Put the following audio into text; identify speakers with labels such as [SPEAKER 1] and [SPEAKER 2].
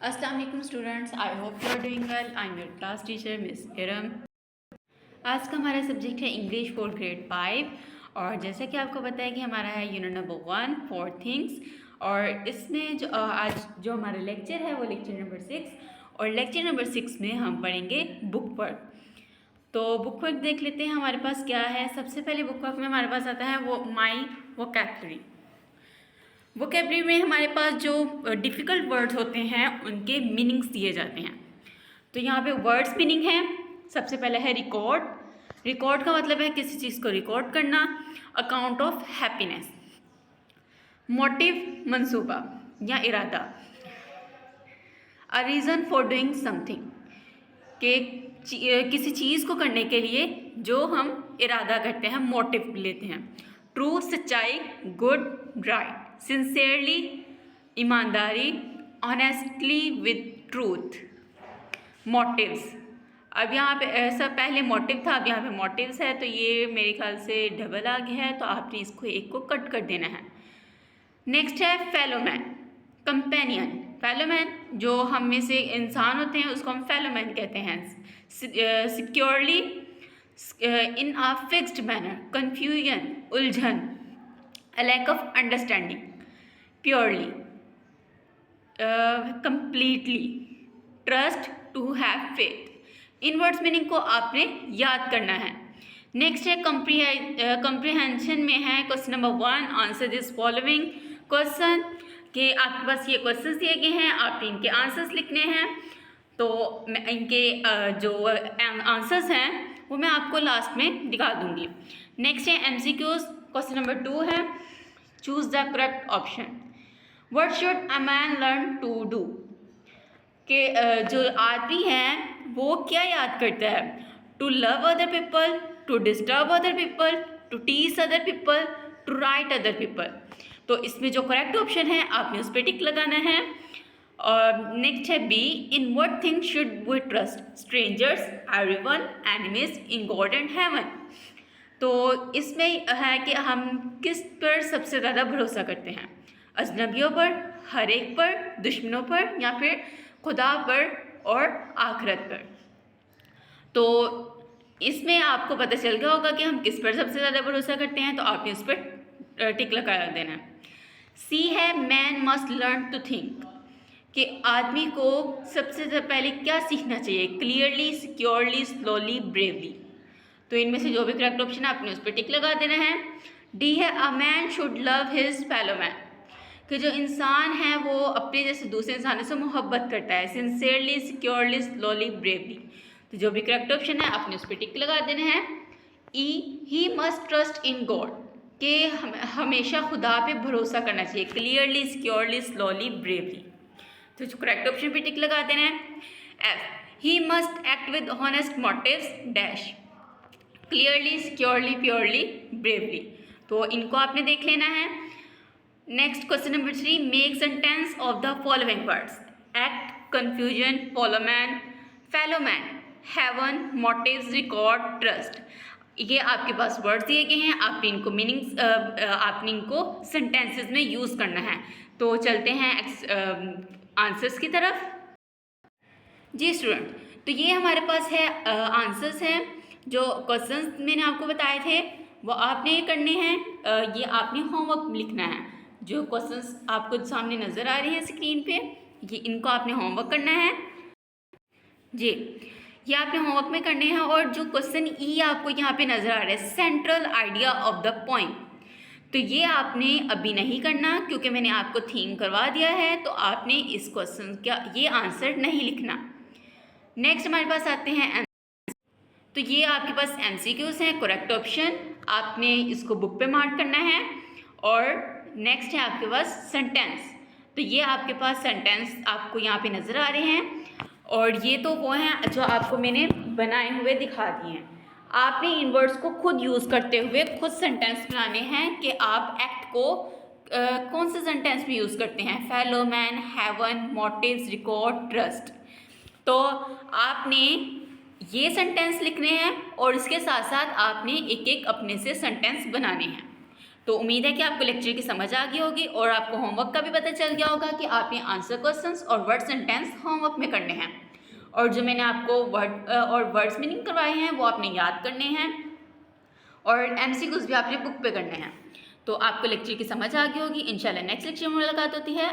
[SPEAKER 1] अस्सलाम वालेकुम students, I hope you are doing well. I am your class teacher miss Iram. आज का हमारा सब्जेक्ट है इंग्लिश फॉर ग्रेड 5 और जैसा कि आपको पता है कि हमारा है यूनिट नंबर 1 4 थिंग्स। और इसमें जो आज जो हमारा लेक्चर है वो लेक्चर नंबर 6 और लेक्चर नंबर 6 में हम पढ़ेंगे बुक वर्क। तो बुक वर्क देख लेते हैं हमारे पास क्या है। सबसे पहले बुक वर्क में हमारे पास आता है वो माई वोकैबुलरी। वोकैबुलरी में हमारे पास जो डिफ़िकल्ट वर्ड्स होते हैं उनके मीनिंग्स दिए जाते हैं। तो यहाँ पे वर्ड्स मीनिंग है। सबसे पहले है रिकॉर्ड। रिकॉर्ड का मतलब है किसी चीज़ को रिकॉर्ड करना। Account of happiness. मोटिव मंसूबा या इरादा। A reason for doing something के किसी चीज़ को करने के लिए जो हम इरादा करते हैं, मोटिव लेते हैं। ट्रू सच्चाई, गुड राइट, सिंसियरली ईमानदारी, ऑनेस्टली विद ट्रूथ। मोटिव्स, अब यहाँ पे ऐसा पहले मोटिव था, अब यहाँ पे मोटिव्स है, तो ये मेरे ख्याल से डबल आ गया है, तो आपने इसको एक को कट कर देना है। नेक्स्ट है फेलोमैन, कंपेनियन। फेलोमैन जो हम में से इंसान होते हैं उसको हम फेलोमैन कहते हैं। Securely, in a fixed manner, confusion उलझन, a lack of understanding, purely, completely, trust, to have faith. इन वर्ड्स मीनिंग को आपने याद करना है। नेक्स्ट है कम्प्रीहेंशन में है question number 1, answer this following question. कि आपके पास ये क्वेश्चंस दिए गए हैं, आपने इनके आंसर्स लिखने हैं। तो मैं इनके जो आंसर्स हैं वो मैं आपको लास्ट में दिखा दूंगी। नेक्स्ट है एमसीक्यूज। क्वेश्चन नंबर 2 है choose the correct option. What should a man learn to do, कि जो आदमी है वो क्या याद करता है। To love other people, to disturb other people, to tease other people, to write other people. तो इसमें जो करेक्ट ऑप्शन है आपने उस पर टिक लगाना है। और नेक्स्ट है B, in what thing should we trust, strangers, everyone, enemies, in God and heaven. तो इसमें है कि हम किस पर सबसे ज़्यादा भरोसा करते हैं, अजनबियों पर, हर एक पर, दुश्मनों पर, या फिर खुदा पर और आखिरत पर। तो इसमें आपको पता चल गया होगा कि हम किस पर सबसे ज़्यादा भरोसा करते हैं, तो आपने उस पर टिक लगा देना है। सी है man must learn to think, कि आदमी को सबसे पहले क्या सीखना चाहिए, क्लियरली, सिक्योरली, स्लोली, ब्रेवली। तो इनमें से जो भी करेक्ट ऑप्शन है आपने उस पर टिक लगा देना है। डी है a man should love his fellow man, कि जो इंसान है वो अपने जैसे दूसरे इंसानों से मोहब्बत करता है, सिंसियरली, सिक्योरली, स्लोली, ब्रेवली। तो जो भी करेक्ट ऑप्शन है आपने उस पर टिक लगा देना है। E, he must trust in God, कि हमेशा खुदा पे भरोसा करना चाहिए, क्लियरली, सिक्योरली, स्लोली, ब्रेवली। तो जो करेक्ट ऑप्शन पे टिक लगा देना है। F, he must act with honest motives dash, clearly, securely, purely, bravely. तो इनको आपने देख लेना है। Next question number 3, make sentence of the following words, act, confusion, follow man, fellowman, heaven, motives, record, trust. ये आपके पास वर्ड्स दिए गए हैं, आपने इनको मीनिंग्स आपने इनको सेंटेंसेस में यूज़ करना है। तो चलते हैं आंसर्स की तरफ। जी स्टूडेंट, तो ये हमारे पास है आंसर्स हैं। जो क्वेश्चंस मैंने आपको बताए थे वो आपने ये करने हैं। ये आपने होमवर्क लिखना है। जो क्वेश्चंस आपको सामने नज़र आ रहे हैं स्क्रीन पे, ये इनको आपने होमवर्क करना है। जी, ये आपने होमवर्क में करने हैं। और जो क्वेश्चन ई आपको यहाँ पे नज़र आ रहा है, central idea of the point, तो ये आपने अभी नहीं करना क्योंकि मैंने आपको थीम करवा दिया है। तो आपने इस क्वेश्चन का ये आंसर नहीं लिखना। नेक्स्ट हमारे पास आते हैं तो ये आपके पास MCQs हैं, करेक्ट ऑप्शन आपने इसको बुक पे मार्क करना है। और नेक्स्ट है आपके पास सेंटेंस, तो ये आपके पास सेंटेंस आपको यहाँ पे नज़र आ रहे हैं। और ये तो वो हैं जो आपको मैंने बनाए हुए दिखा दिए हैं। आपने इन वर्ड्स को खुद यूज़ करते हुए खुद सेंटेंस बनाने हैं कि आप एक्ट को कौन से सेंटेंस में यूज़ करते हैं, फेलोमैन, हेवन, मोटिव्स, रिकॉर्ड, ट्रस्ट। तो आपने ये सेंटेंस लिखने हैं और इसके साथ साथ आपने एक एक अपने से सेंटेंस बनाने हैं। तो उम्मीद है कि आपको लेक्चर की समझ आ गई होगी और आपको होमवर्क का भी पता चल गया होगा कि आप ये आंसर क्वेश्चंस और वर्ड सेंटेंस होमवर्क में करने हैं, और जो मैंने आपको वर्ड्स मीनिंग करवाए हैं वो आपने याद करने हैं, और MCQs भी आपने बुक पे करने हैं। तो आपको लेक्चर की समझ आ गई होगी। इंशाल्लाह नेक्स्ट लेक्चर में मुलाकात होती है।